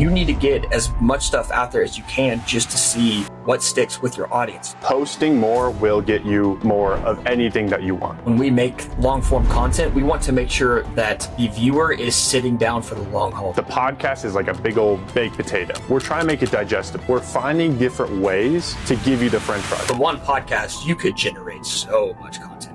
You need to get as much stuff out there as you can just to see what sticks with your audience. Posting more will get you more of anything that you want. When we make long form content, we want to make sure that the viewer is sitting down for the long haul. The podcast is like a big old baked potato. We're trying to make it digestible. We're finding different ways to give you the french fries. From one podcast, you could generate so much content.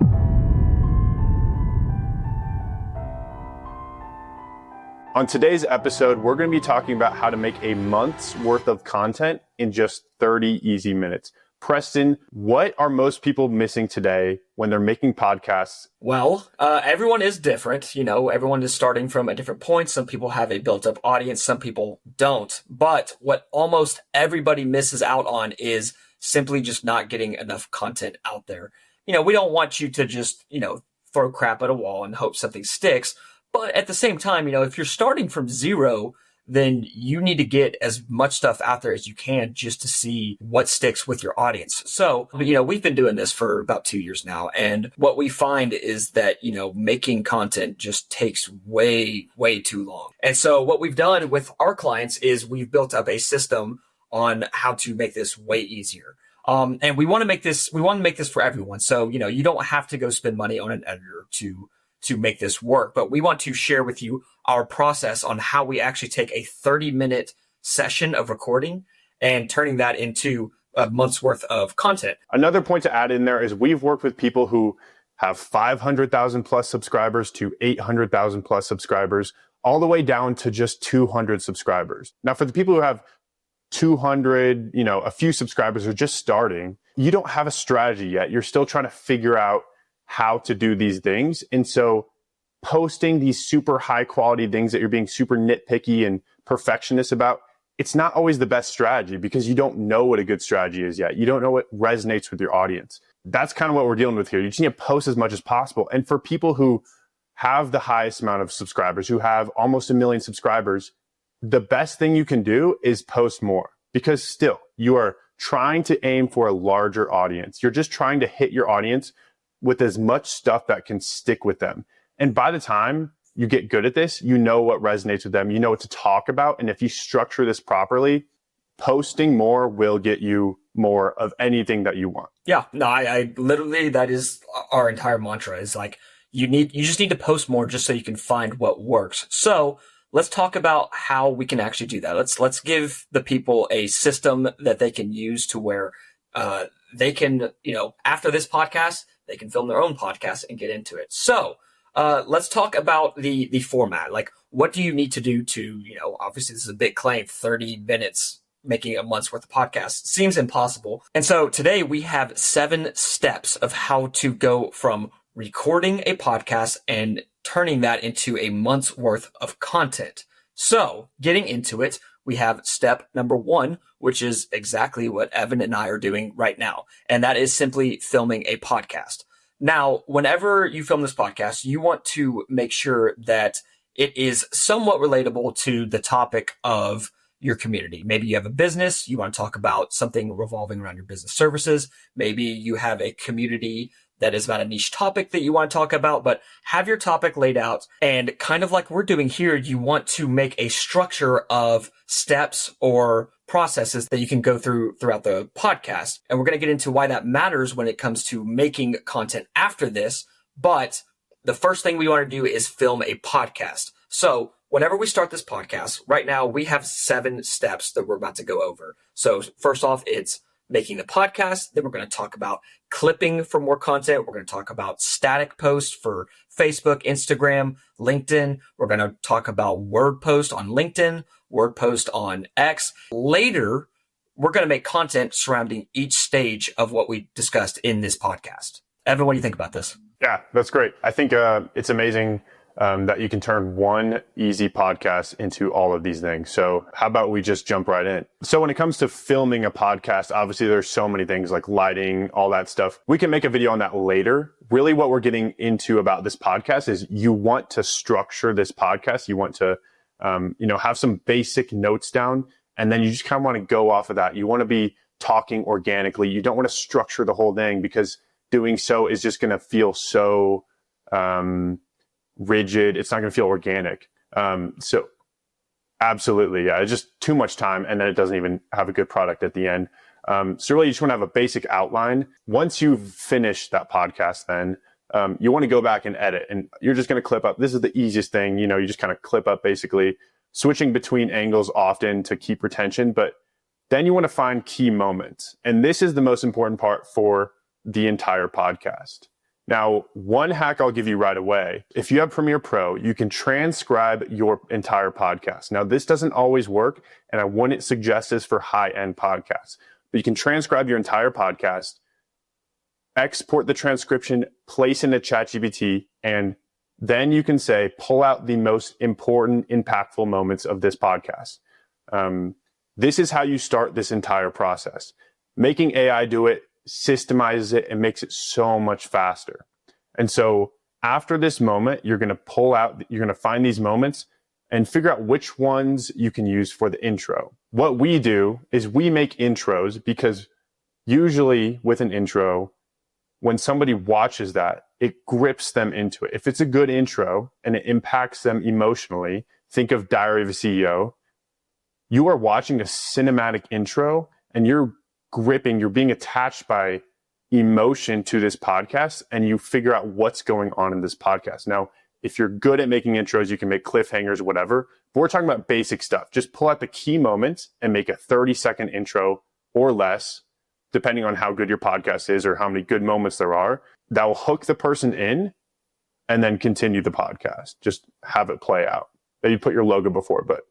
On today's episode, we're going to be talking about how to make a month's worth of content in just 30 easy minutes. Preston, what are most people missing today when they're making podcasts? Well, everyone is different. You know, everyone is starting from a different point. Some people have a built-up audience. Some people don't. But what almost everybody misses out on is simply just not getting enough content out there. You know, we don't want you to just, throw crap at a wall and hope something sticks. But at the same time, if you're starting from zero, then you need to get as much stuff out there as you can just to see what sticks with your audience. So, we've been doing this for about 2 years now. And what we find is that, making content just takes way, way too long. And so what we've done with our clients is we've built up a system on how to make this way easier. And we want to make this for everyone. So, you don't have to go spend money on an editor to make this work, but we want to share with you our process on how we actually take a 30-minute session of recording and turning that into a month's worth of content. Another point to add in there is we've worked with people who have 500,000 plus subscribers to 800,000 plus subscribers, all the way down to just 200 subscribers. Now, for the people who have 200, a few subscribers are just starting, you don't have a strategy yet. You're still trying to figure out how to do these things. And so posting these super high quality things that you're being super nitpicky and perfectionist about, it's not always the best strategy because you don't know what a good strategy is yet. You don't know what resonates with your audience. That's kind of what we're dealing with here. You just need to post as much as possible. And for people who have the highest amount of subscribers, who have almost 1 million subscribers, the best thing you can do is post more, because still you are trying to aim for a larger audience. You're just trying to hit your audience with as much stuff that can stick with them. And by the time you get good at this, you know what resonates with them, you know what to talk about. And if you structure this properly, posting more will get you more of anything that you want. Yeah, no, I literally, that is our entire mantra, is like, you just need to post more just so you can find what works. So let's talk about how we can actually do that. Let's give the people a system that they can use to where, they can, after this podcast, they can film their own podcast and get into it. So let's talk about the format. Like, what do you need to do to, obviously this is a big claim, 30 minutes making a month's worth of podcast seems impossible. And so today we have 7 steps of how to go from recording a podcast and turning that into a month's worth of content. So getting into it, we have step number 1, which is exactly what Evan and I are doing right now. And that is simply filming a podcast. Now, whenever you film this podcast, you want to make sure that it is somewhat relatable to the topic of your community. Maybe you have a business, you want to talk about something revolving around your business services. Maybe you have a community that is about a niche topic that you want to talk about, but have your topic laid out. And kind of like we're doing here, you want to make a structure of steps or processes that you can go through throughout the podcast. And we're going to get into why that matters when it comes to making content after this. But the first thing we want to do is film a podcast. So whenever we start this podcast, right now we have 7 steps that we're about to go over. So first off, it's making the podcast. Then we're going to talk about clipping for more content. We're going to talk about static posts for Facebook, Instagram, LinkedIn. We're going to talk about word post on LinkedIn, word post on X. Later, we're going to make content surrounding each stage of what we discussed in this podcast. Evan, what do you think about this? Yeah, that's great. I think it's amazing that you can turn one easy podcast into all of these things. So how about we just jump right in? So when it comes to filming a podcast, obviously there's so many things like lighting, all that stuff. We can make a video on that later. Really what we're getting into about this podcast is you want to structure this podcast. You want to, have some basic notes down, and then you just kind of want to go off of that. You want to be talking organically. You don't want to structure the whole thing, because doing so is just going to feel so, rigid. It's not going to feel organic. So Absolutely. Yeah. It's just too much time. And then it doesn't even have a good product at the end. So really you just want to have a basic outline. Once you've finished that podcast, then you want to go back and edit, and you're just going to clip up. This is the easiest thing. You just kind of clip up, basically switching between angles often to keep retention. But then you want to find key moments. And this is the most important part for the entire podcast. Now, one hack I'll give you right away. If you have Premiere Pro, you can transcribe your entire podcast. Now, this doesn't always work, and I wouldn't suggest this for high-end podcasts. But you can transcribe your entire podcast, export the transcription, place into ChatGPT, and then you can say, pull out the most important, impactful moments of this podcast. This is how you start this entire process. Making AI do it systemizes it and makes it so much faster. And so after this moment, you're going to find these moments and figure out which ones you can use for the intro. What we do is we make intros because usually with an intro, when somebody watches that, it grips them into it. If it's a good intro and it impacts them emotionally, think of Diary of a CEO. You are watching a cinematic intro and you're being attached by emotion to this podcast, and you figure out what's going on in this podcast. Now, if you're good at making intros, you can make cliffhangers, whatever. But we're talking about basic stuff. Just pull out the key moments and make a 30-second intro or less, depending on how good your podcast is or how many good moments there are. That will hook the person in and then continue the podcast. Just have it play out. Maybe put your logo before, but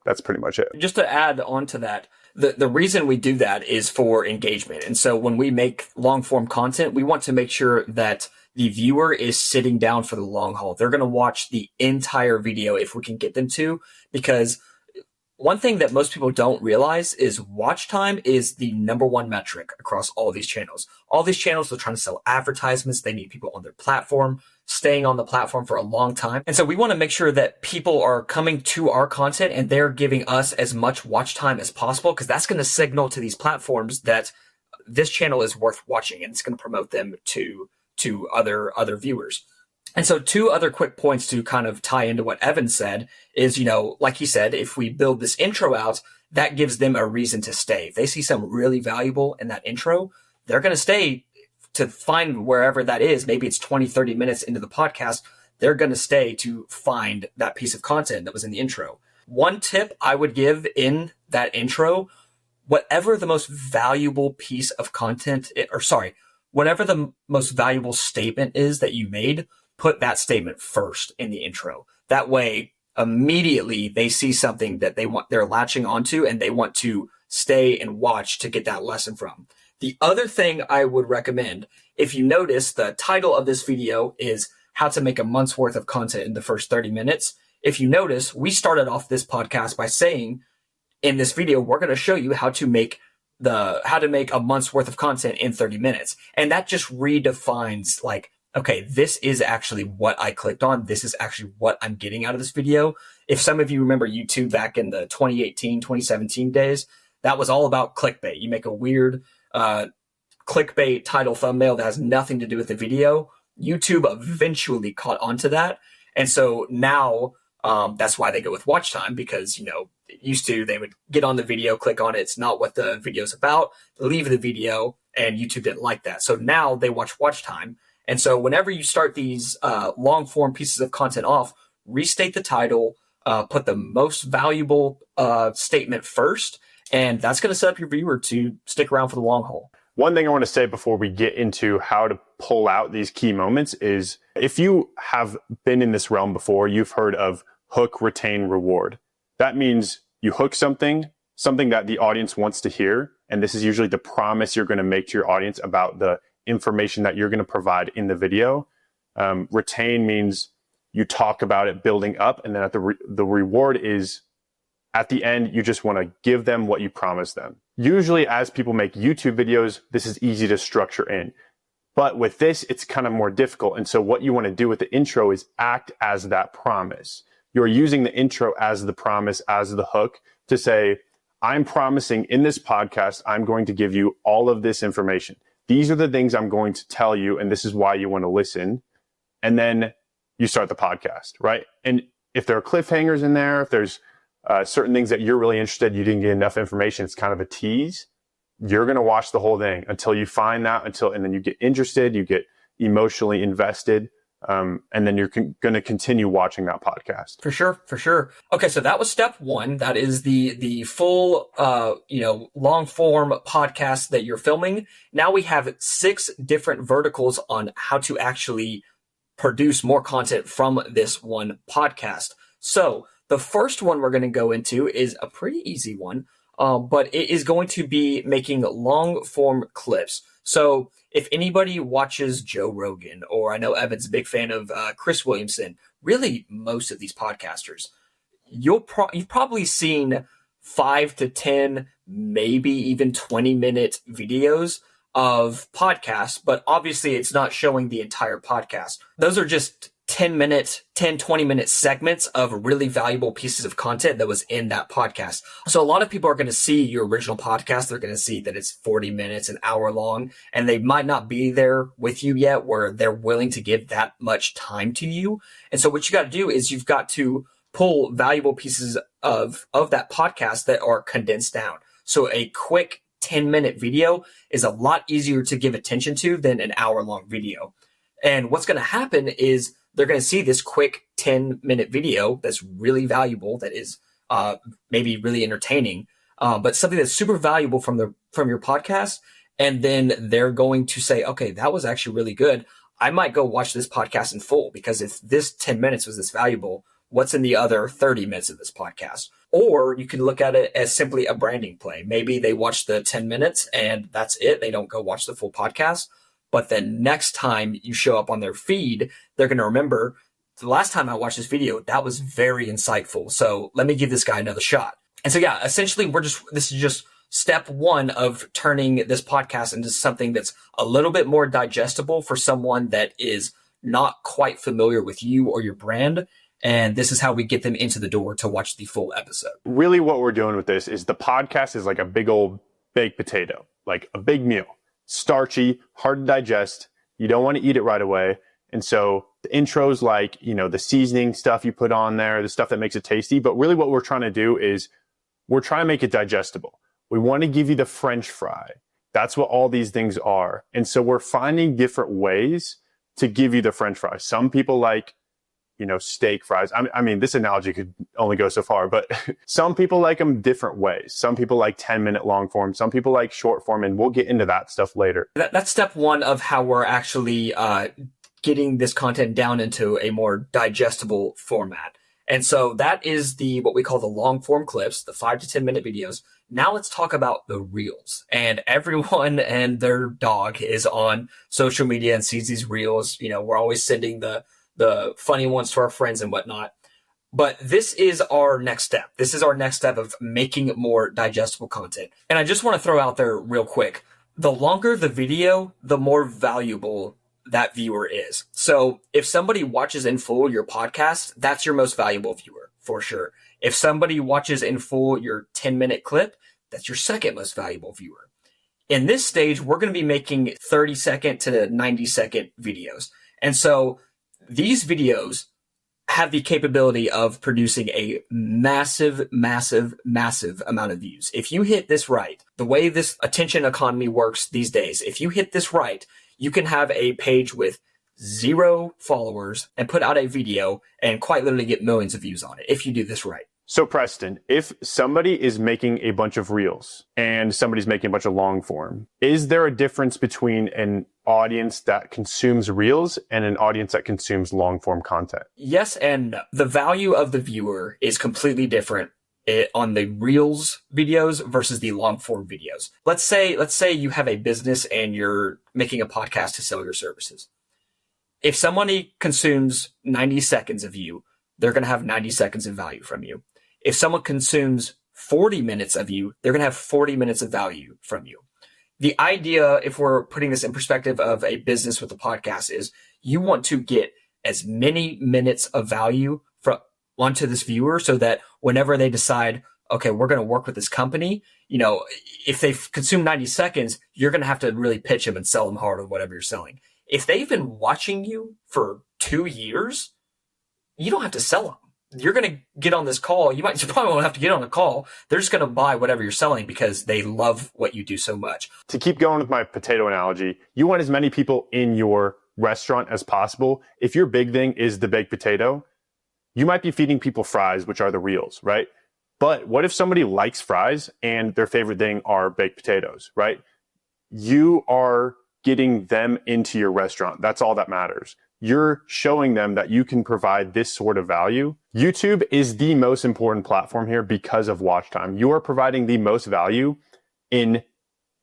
that's pretty much it. Just to add on to that, the reason we do that is for engagement. And so when we make long form content, we want to make sure that the viewer is sitting down for the long haul. They're going to watch the entire video if we can get them to, because one thing that most people don't realize is watch time is the number one metric across all these channels. All these channels are trying to sell advertisements. They need people on their platform, staying on the platform for a long time. And so we want to make sure that people are coming to our content and they're giving us as much watch time as possible, because that's going to signal to these platforms that this channel is worth watching, and it's going to promote them to other viewers. And so two other quick points to kind of tie into what Evan said is, like he said, if we build this intro out, that gives them a reason to stay. If they see something really valuable in that intro, they're going to stay to find wherever that is. Maybe it's 20, 30 minutes into the podcast. They're going to stay to find that piece of content that was in the intro. One tip I would give in that intro, whatever the most valuable piece of content, whatever the most valuable statement is that you made, put that statement first in the intro. That way, immediately they see something that they're latching onto and they want to stay and watch to get that lesson from. The other thing I would recommend, if you notice, the title of this video is how to make a month's worth of content in the first 30 minutes. If you notice, we started off this podcast by saying, in this video, we're going to show you how to make a month's worth of content in 30 minutes. And that just redefines, like, okay, this is actually what I clicked on. This is actually what I'm getting out of this video. If some of you remember YouTube back in the 2018, 2017 days, that was all about clickbait. You make a weird clickbait title thumbnail that has nothing to do with the video. YouTube eventually caught onto that. And so now that's why they go with watch time, because, used to, they would get on the video, click on it. It's not what the video's about. Leave the video, and YouTube didn't like that. So now they watch time. And so whenever you start these long form pieces of content off, restate the title, put the most valuable statement first, and that's going to set up your viewer to stick around for the long haul. One thing I want to say before we get into how to pull out these key moments is, if you have been in this realm before, you've heard of hook, retain, reward. That means you hook something that the audience wants to hear, and this is usually the promise you're going to make to your audience about the information that you're going to provide in the video. Retain means you talk about it building up, and then the reward is at the end, you just want to give them what you promised them. Usually as people make YouTube videos, this is easy to structure in. But with this, it's kind of more difficult. And so what you want to do with the intro is act as that promise. You're using the intro as the promise, as the hook, to say, I'm promising in this podcast, I'm going to give you all of this information. These are the things I'm going to tell you, and this is why you want to listen. And then you start the podcast, right? And if there are cliffhangers in there, if there's certain things that you're really interested in, you didn't get enough information, it's kind of a tease, you're going to watch the whole thing until you find that, and then you get interested, you get emotionally invested. And then you're going to continue watching that podcast. For sure, for sure. Okay, so that was step one. That is the full, long form podcast that you're filming. Now we have 6 different verticals on how to actually produce more content from this one podcast. So the first one we're going to go into is a pretty easy one, but it is going to be making long form clips. So if anybody watches Joe Rogan, or I know Evan's a big fan of Chris Williamson, really most of these podcasters, you've probably seen 5 to 10, maybe even 20-minute videos of podcasts, but obviously it's not showing the entire podcast. Those are just 20-minute segments of really valuable pieces of content that was in that podcast. So a lot of people are going to see your original podcast. They're going to see that it's 40 minutes, an hour long, and they might not be there with you yet where they're willing to give that much time to you. And so what you got to do is you've got to pull valuable pieces of that podcast that are condensed down. So a quick 10-minute video is a lot easier to give attention to than an hour-long video. And what's going to happen is they're going to see this quick 10-minute video that's really valuable, that is maybe really entertaining, but something that's super valuable from your podcast. And then they're going to say, okay, that was actually really good. I might go watch this podcast in full, because if this 10 minutes was this valuable, what's in the other 30 minutes of this podcast? Or you can look at it as simply a branding play. Maybe they watch the 10 minutes and that's it. They don't go watch the full podcast. But then next time you show up on their feed, they're going to remember, the last time I watched this video, that was very insightful. So let me give this guy another shot. And so, yeah, essentially this is just step one of turning this podcast into something that's a little bit more digestible for someone that is not quite familiar with you or your brand. And this is how we get them into the door to watch the full episode. Really what we're doing with this is the podcast is like a big old baked potato, like a big meal. Starchy, hard to digest. You don't want to eat it right away. And so the intros, like, the seasoning stuff you put on there, the stuff that makes it tasty. But really what we're trying to do is we're trying to make it digestible. We want to give you the French fry. That's what all these things are. And so we're finding different ways to give you the French fry. Some people like, steak fries. I mean, this analogy could only go so far, but some people like them different ways. Some people like 10-minute long form. Some people like short form, and we'll get into that stuff later. That's step one of how we're actually getting this content down into a more digestible format. And so that is what we call the long form clips, the 5 to 10 minute videos. Now let's talk about the reels. And everyone and their dog is on social media and sees these reels. We're always sending the funny ones to our friends and whatnot. But this is our next step. This is our next step of making more digestible content. And I just want to throw out there real quick, the longer the video, the more valuable that viewer is. So if somebody watches in full your podcast, that's your most valuable viewer for sure. If somebody watches in full your 10-minute clip, that's your second most valuable viewer. In this stage, we're going to be making 30-second to 90-second videos. And so these videos have the capability of producing a massive, massive, massive amount of views. If you hit this right, the way this attention economy works these days, if you hit this right, you can have a page with 0 followers and put out a video and quite literally get millions of views on it if you do this right. So Preston, if somebody is making a bunch of reels and somebody's making a bunch of long form, is there a difference between an audience that consumes reels and an audience that consumes long form content? Yes and no. The value of the viewer is completely different on the reels videos versus the long form videos. Let's say you have a business and you're making a podcast to sell your services. If somebody consumes 90 seconds of you, they're going to have 90 seconds of value from you. If someone consumes 40 minutes of you, they're going to have 40 minutes of value from you. The idea, if we're putting this in perspective of a business with a podcast, is you want to get as many minutes of value onto this viewer so that whenever they decide, okay, we're going to work with this company, if they consume 90 seconds, you're going to have to really pitch them and sell them hard on whatever you're selling. If they've been watching you for 2 years, you don't have to sell them. you're going to get on this call. You probably won't have to get on a call. They're just going to buy whatever you're selling because they love what you do so much. To keep going with my potato analogy, you want as many people in your restaurant as possible. If your big thing is the baked potato, you might be feeding people fries, which are the reels, right? But what if somebody likes fries and their favorite thing are baked potatoes, right? You are getting them into your restaurant. That's all that matters. You're showing them that you can provide this sort of value. YouTube is the most important platform here because of watch time. You are providing the most value in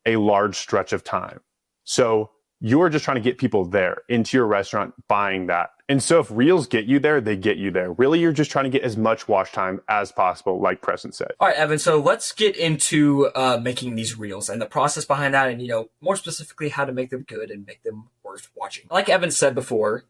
a large stretch of time. So you're just trying to get people there into your restaurant buying that. And so if reels get you there, they get you there. Really, you're just trying to get as much watch time as possible, like Preston said. All right, Evan. So let's get into making these reels and the process behind that, and more specifically, how to make them good and make them worth watching. Like Evan said before,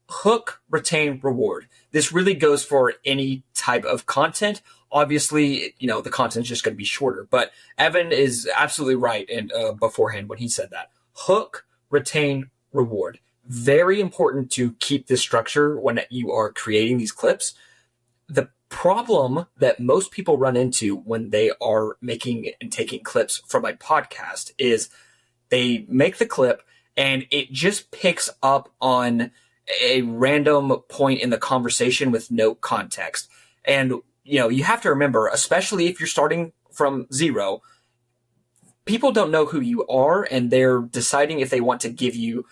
hook, retain, reward. This really goes for any type of content. Obviously, the content's just going to be shorter. But Evan is absolutely right, and beforehand when he said that, hook, retain, reward. Very important to keep this structure when you are creating these clips. The problem that most people run into when they are making and taking clips from a podcast is they make the clip and it just picks up on a random point in the conversation with no context. And, you have to remember, especially if you're starting from zero, people don't know who you are and they're deciding if they want to give you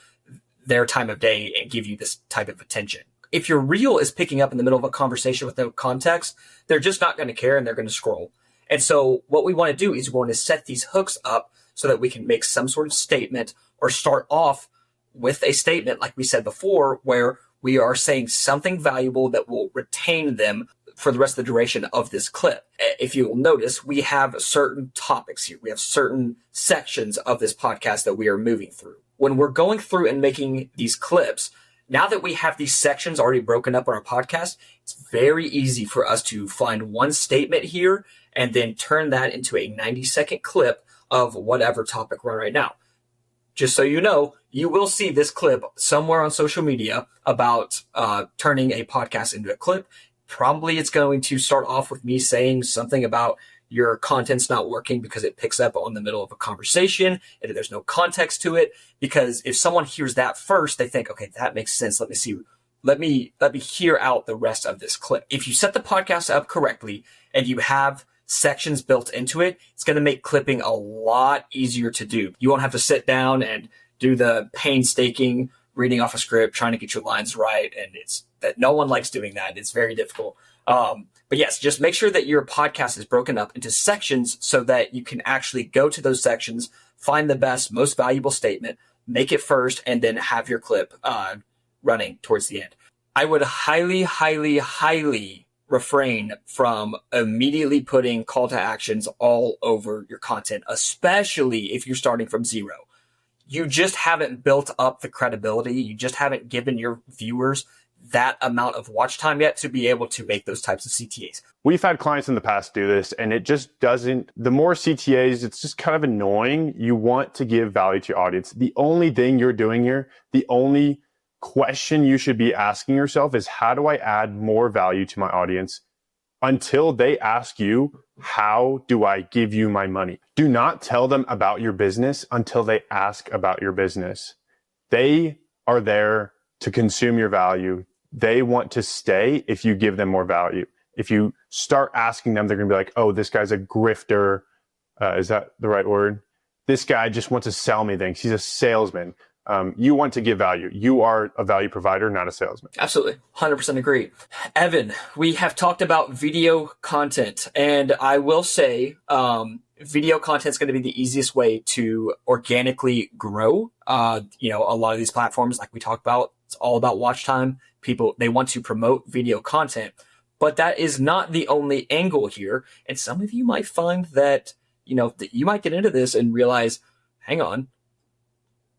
their time of day and give you this type of attention. If your reel is picking up in the middle of a conversation with no context, they're just not going to care and they're going to scroll. And so what we want to do is we want to set these hooks up so that we can make some sort of statement or start off with a statement, like we said before, where we are saying something valuable that will retain them for the rest of the duration of this clip. If you'll notice, we have certain topics here. We have certain sections of this podcast that we are moving through. When we're going through and making these clips, now that we have these sections already broken up on our podcast, it's very easy for us to find one statement here and then turn that into a 90-second clip of whatever topic we're on right now. Just so you know, you will see this clip somewhere on social media about turning a podcast into a clip. Probably it's going to start off with me saying something about your content's not working because it picks up on the middle of a conversation and there's no context to it. Because if someone hears that first, they think, okay, that makes sense. Let me see. Let me hear out the rest of this clip. If you set the podcast up correctly and you have sections built into it, it's going to make clipping a lot easier to do. You won't have to sit down and do the painstaking reading off a script, trying to get your lines right. And it's that no one likes doing that. It's very difficult. But yes, just make sure that your podcast is broken up into sections so that you can actually go to those sections, find the best, most valuable statement, make it first, and then have your clip running towards the end. I would highly, highly, highly refrain from immediately putting call to actions all over your content, especially if you're starting from zero. You just haven't built up the credibility. You just haven't given your viewers that amount of watch time yet to be able to make those types of CTAs. We've had clients in the past do this and it just doesn't, the more CTAs, it's just kind of annoying. You want to give value to your audience. The only thing you're doing here, the only question you should be asking yourself is, how do I add more value to my audience? Until they ask you, how do I give you my money? Do not tell them about your business until they ask about your business. They are there to consume your value. They want to stay if you give them more value. If you start asking them, they're going to be like, oh, this guy's a grifter. Is that the right word? This guy just wants to sell me things. He's a salesman. You want to give value. You are a value provider, not a salesman. Absolutely. 100% agree. Evan, we have talked about video content, and I will say video content is going to be the easiest way to organically grow. A lot of these platforms, like we talked about, it's all about watch time. People, they want to promote video content, but that is not the only angle here. And some of you might find that, that you might get into this and realize, hang on,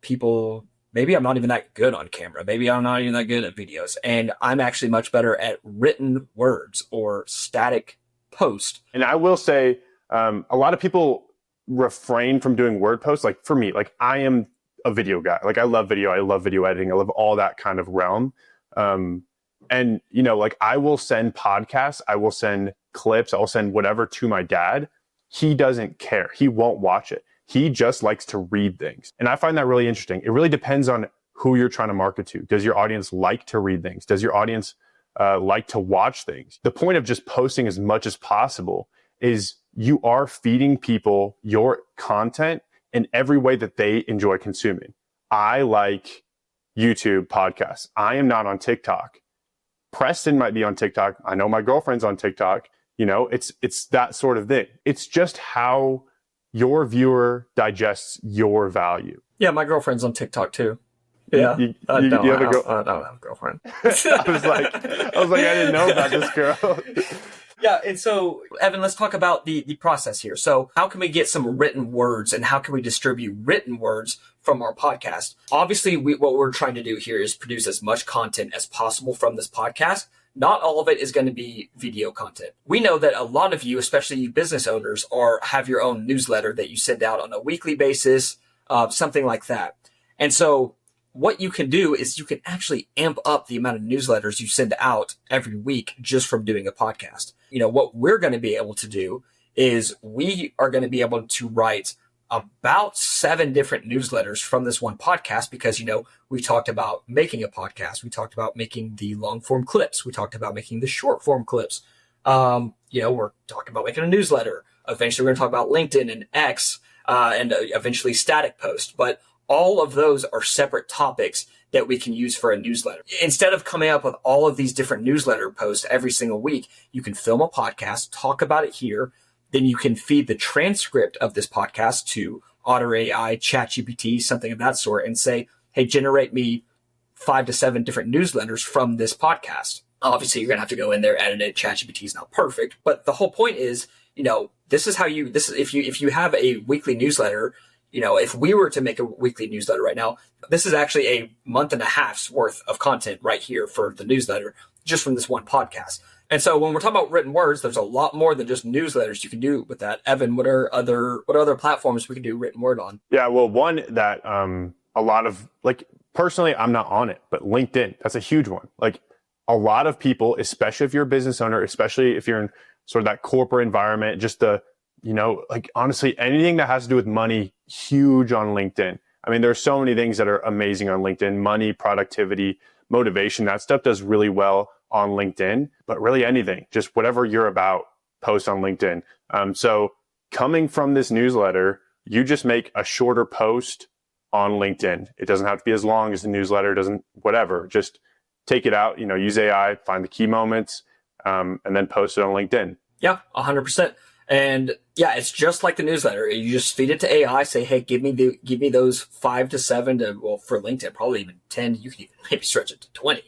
people, maybe I'm not even that good on camera. Maybe I'm not even that good at videos. And I'm actually much better at written words or static post. And I will say, a lot of people refrain from doing word posts. Like for me, like I am a video guy. Like I love video. I love video editing. I love all that kind of realm. And, like I will send podcasts, I will send clips, I'll send whatever to my dad. He doesn't care. He won't watch it. He just likes to read things. And I find that really interesting. It really depends on who you're trying to market to. Does your audience like to read things? Does your audience like to watch things? The point of just posting as much as possible is you are feeding people your content in every way that they enjoy consuming. I like YouTube podcasts. I am not on TikTok. Preston might be on TikTok. I know my girlfriend's on TikTok. It's that sort of thing. It's just how your viewer digests your value. Yeah, my girlfriend's on TikTok too. Yeah, I don't have a girlfriend. I was like, I didn't know about this girl. Yeah, and so, Evan, let's talk about the process here. So how can we get some written words, and how can we distribute written words from our podcast? Obviously, what we're trying to do here is produce as much content as possible from this podcast. Not all of it is going to be video content. We know that a lot of you, especially you business owners, have your own newsletter that you send out on a weekly basis, something like that. And so what you can do is you can actually amp up the amount of newsletters you send out every week just from doing a podcast. What we're going to be able to do is we are going to be able to write about 7 different newsletters from this one podcast because, we talked about making a podcast. We talked about making the long form clips. We talked about making the short form clips. We're talking about making a newsletter. Eventually, we're going to talk about LinkedIn and X and eventually static post. But all of those are separate topics that we can use for a newsletter. Instead of coming up with all of these different newsletter posts every single week, you can film a podcast, talk about it here. Then you can feed the transcript of this podcast to Otter AI, ChatGPT, something of that sort, and say, hey, generate me 5 to 7 different newsletters from this podcast. Obviously, you're going to have to go in there, edit it. ChatGPT is not perfect. But the whole point is, if you have a weekly newsletter, if we were to make a weekly newsletter right now, this is actually a month and a half's worth of content right here for the newsletter, just from this one podcast. And so when we're talking about written words, there's a lot more than just newsletters you can do with that. Evan, what are other platforms we can do written word on? Yeah, well, one that a lot of, personally, I'm not on it, but LinkedIn, that's a huge one. A lot of people, especially if you're a business owner, especially if you're in sort of that corporate environment, just honestly, anything that has to do with money, huge on LinkedIn. I mean, there's so many things that are amazing on LinkedIn: money, productivity, motivation. That stuff does really well on LinkedIn, but really anything, just whatever you're about, post on LinkedIn. So coming from this newsletter, you just make a shorter post on LinkedIn. It doesn't have to be as long as the newsletter, whatever. Just take it out, use AI, find the key moments, and then post it on LinkedIn. Yeah, 100%. And yeah, it's just like the newsletter. You just feed it to AI, say, hey, give me those 5 to 7 for LinkedIn, probably even 10. You can even maybe stretch it to 20.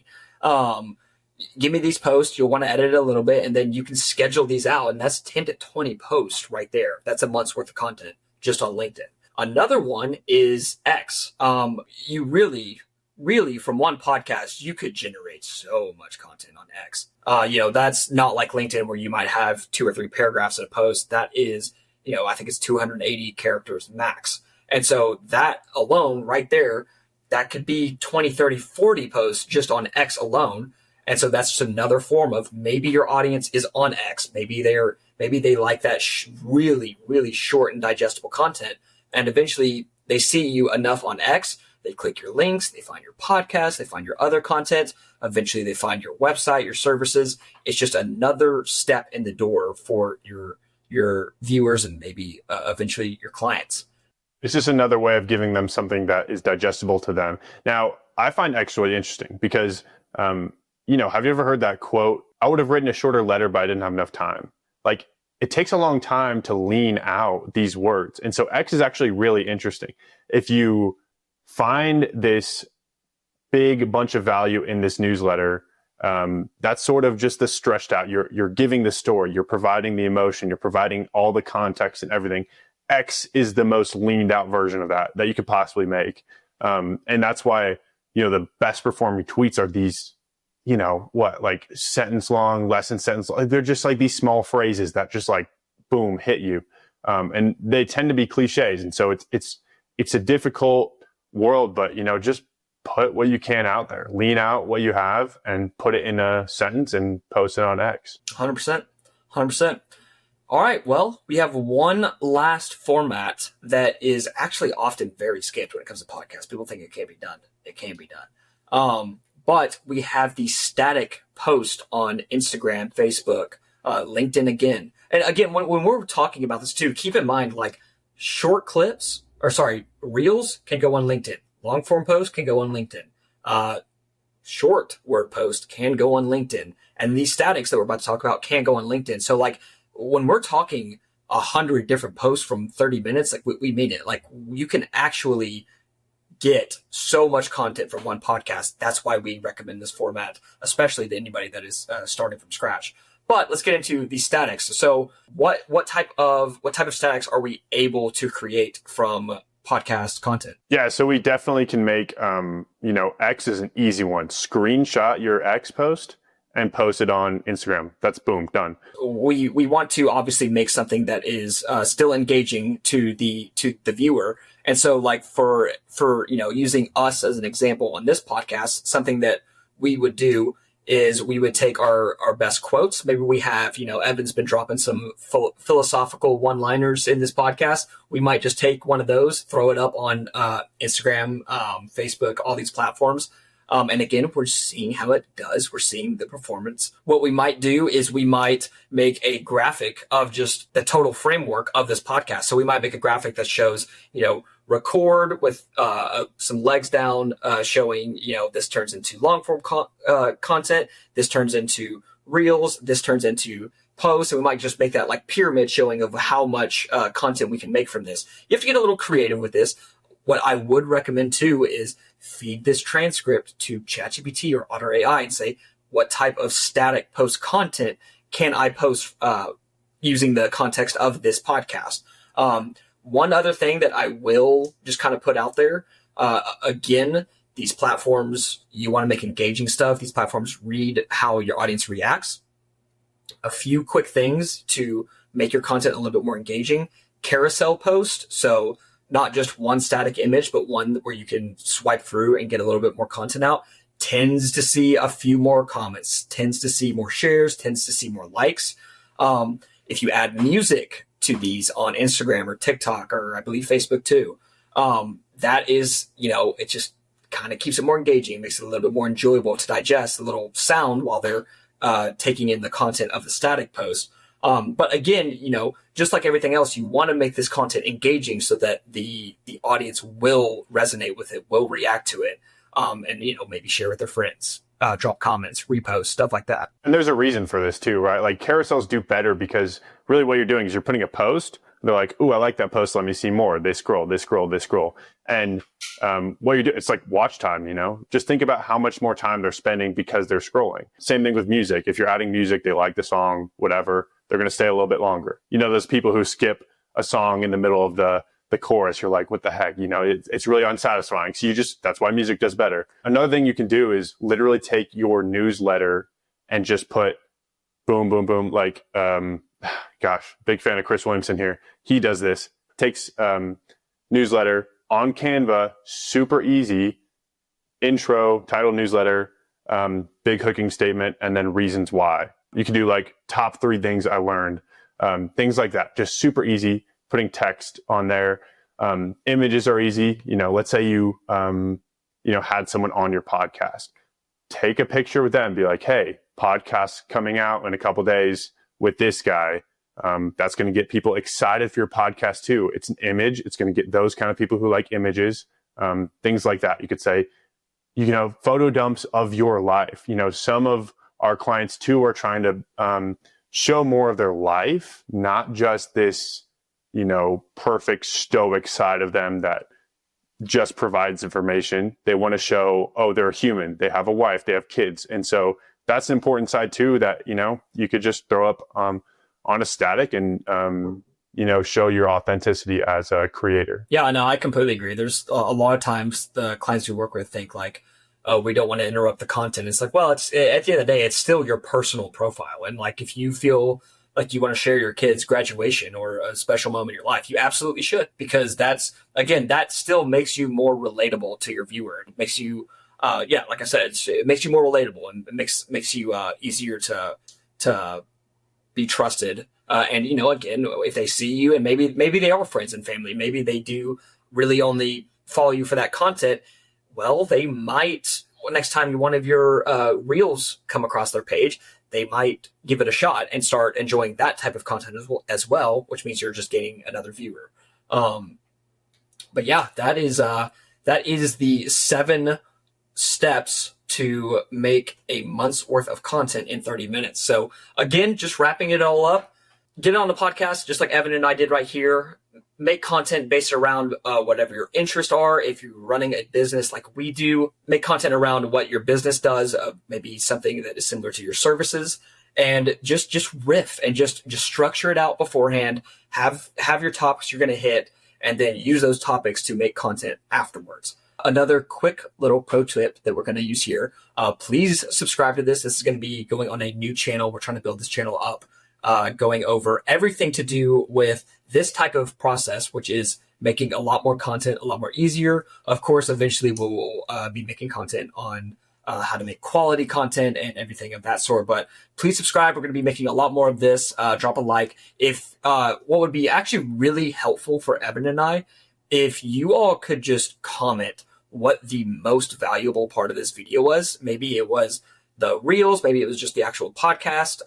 Give me these posts. You'll want to edit it a little bit, and then you can schedule these out. And that's 10 to 20 posts right there. That's a month's worth of content just on LinkedIn. Another one is X. You really, from one podcast, you could generate so much content on X. That's not like LinkedIn where you might have 2 or 3 paragraphs in a post. That is, I think it's 280 characters max. And so that alone right there, that could be 20, 30, 40 posts just on X alone. And so that's just another form of maybe your audience is on X. Maybe they like that really, really short and digestible content. And eventually they see you enough on X. They click your links, they find your podcast, they find your other content. Eventually they find your website, your services. It's just another step in the door for your viewers and maybe eventually your clients. It's just another way of giving them something that is digestible to them. Now, I find X really interesting because, have you ever heard that quote? I would have written a shorter letter, but I didn't have enough time. It takes a long time to lean out these words. And so X is actually really interesting. If you find this big bunch of value in this newsletter, that's sort of just the stretched out. You're giving the story, you're providing the emotion, you're providing all the context and everything. X is the most leaned out version of that you could possibly make. And that's why, the best performing tweets are these, sentence long, less than sentence long. They're just like these small phrases that just boom, hit you. And they tend to be cliches. And so it's a difficult world, but just put what you can out there, lean out what you have and put it in a sentence and post it on X. 100%. 100%. All right. Well, we have one last format that is actually often very skipped when it comes to podcasts. People think it can't be done. It can be done. But we have the static post on Instagram, Facebook, LinkedIn again. And again, when we're talking about this too, keep in mind, like short clips, reels can go on LinkedIn. Long form post can go on LinkedIn. Short word post can go on LinkedIn. And these statics that we're about to talk about can go on LinkedIn. So like when we're talking 100 different posts from 30 minutes, like we mean it. Like you can actually get so much content from one podcast. That's why we recommend this format, especially to anybody that is starting from scratch. But let's get into the statics. So what type of statics are we able to create from podcast content? Yeah, so we definitely can make, X is an easy one. Screenshot your X post and post it on Instagram. That's boom, done. We want to obviously make something that is still engaging to the viewer. And so like for using us as an example on this podcast, something that we would do is we would take our best quotes. Maybe we have, Evan's been dropping some philosophical one-liners in this podcast. We might just take one of those, throw it up on Instagram, Facebook, all these platforms. And again, we're seeing how it does. We're seeing the performance. What we might do is we might make a graphic of just the total framework of this podcast. So we might make a graphic that shows, record with some legs down, showing, this turns into long form content. This turns into reels. This turns into posts. And we might just make that like pyramid showing of how much content we can make from this. You have to get a little creative with this. What I would recommend too is feed this transcript to ChatGPT or Otter AI and say, what type of static post content can I post using the context of this podcast? One other thing that I will just kind of put out there, again, these platforms, you want to make engaging stuff. These platforms read how your audience reacts. A few quick things to make your content a little bit more engaging. Carousel post. So not just one static image, but one where you can swipe through and get a little bit more content out, tends to see a few more comments, tends to see more shares, tends to see more likes. If you add music to these on Instagram or TikTok, or I believe Facebook too, that is, it just kind of keeps it more engaging, makes it a little bit more enjoyable to digest, a little sound while they're taking in the content of the static post. But again, just like everything else, you want to make this content engaging so that the audience will resonate with it, will react to it, and maybe share with their friends, drop comments, repost, stuff like that. And there's a reason for this too, right? Like carousels do better because really what you're doing is you're putting a post. They're like, ooh, I like that post. Let me see more. They scroll. And what you do, it's like watch time, just think about how much more time they're spending because they're scrolling. Same thing with music. If you're adding music, they like the song, whatever, they're going to stay a little bit longer. Those people who skip a song in the middle of the chorus, you're like, what the heck? It's really unsatisfying. So that's why music does better. Another thing you can do is literally take your newsletter and just put boom, boom, boom. Like, big fan of Chris Williamson here. He does this, takes newsletter on Canva, super easy, intro, title newsletter, big hooking statement, and then reasons why. You can do like top 3 things I learned, things like that. Just super easy, putting text on there. Images are easy. Let's say you had someone on your podcast. Take a picture with them, be like, hey, podcast coming out in a couple days with this guy. That's going to get people excited for your podcast too. It's an image. It's going to get those kind of people who like images, things like that. You could say, photo dumps of your life. Some of our clients too are trying to show more of their life, not just this, perfect stoic side of them that just provides information. They want to show, oh, they're a human. They have a wife, they have kids. And so that's an important side too, that, you could just throw up on a static and, show your authenticity as a creator. Yeah, no, I completely agree. There's a lot of times the clients we work with think like, oh, we don't want to interrupt the content. It's like, well, it's at the end of the day, it's still your personal profile. And like, if you feel like you want to share your kid's graduation or a special moment in your life, you absolutely should, because that's, again, that still makes you more relatable to your viewer. It makes you, like I said, it makes you more relatable, and it makes you easier to be trusted. And again, if they see you, and maybe they are friends and family, maybe they do really only follow you for that content. Well, they might, next time one of your reels come across their page, they might give it a shot and start enjoying that type of content as well, which means you're just gaining another viewer. But yeah, that is the 7 steps to make a month's worth of content in 30 minutes. So again, just wrapping it all up, get on the podcast, just like Evan and I did right here. Make content based around whatever your interests are. If you're running a business like we do, make content around what your business does, maybe something that is similar to your services, and just riff and just structure it out beforehand. Have your topics you're going to hit, and then use those topics to make content afterwards. Another quick little pro tip that we're going to use here. Please subscribe to this. This is going to be going on a new channel. We're trying to build this channel up, going over everything to do with this type of process, which is making a lot more content a lot more easier. Of course, eventually we'll be making content on how to make quality content and everything of that sort. But please subscribe. We're going to be making a lot more of this. Drop a like. If what would be actually really helpful for Evan and I, if you all could just comment what the most valuable part of this video was. Maybe it was the reels, maybe it was just the actual podcast,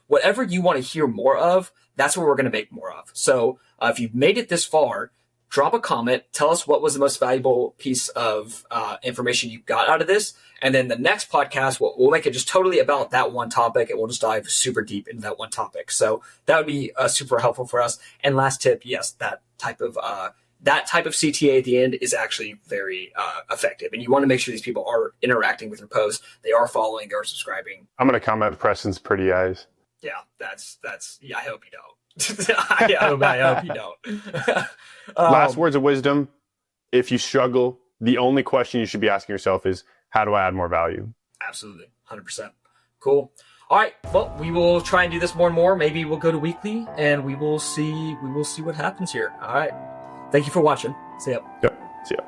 whatever you want to hear more of, that's what we're going to make more of. So if you've made it this far, drop a comment, tell us what was the most valuable piece of information you got out of this. And then the next podcast, we'll make it just totally about that one topic, and we'll just dive super deep into that one topic. So that would be super helpful for us. And last tip, yes, that type of CTA at the end is actually very effective. And you want to make sure these people are interacting with your posts. They are following, they are subscribing. I'm going to comment Preston's pretty eyes. Yeah, that's, I hope you don't. I hope you don't. Last words of wisdom. If you struggle, the only question you should be asking yourself is, how do I add more value? Absolutely. 100%. Cool. All right. Well, we will try and do this more and more. Maybe we'll go to weekly, and we will see what happens here. All right. Thank you for watching. See ya. Yep. See ya.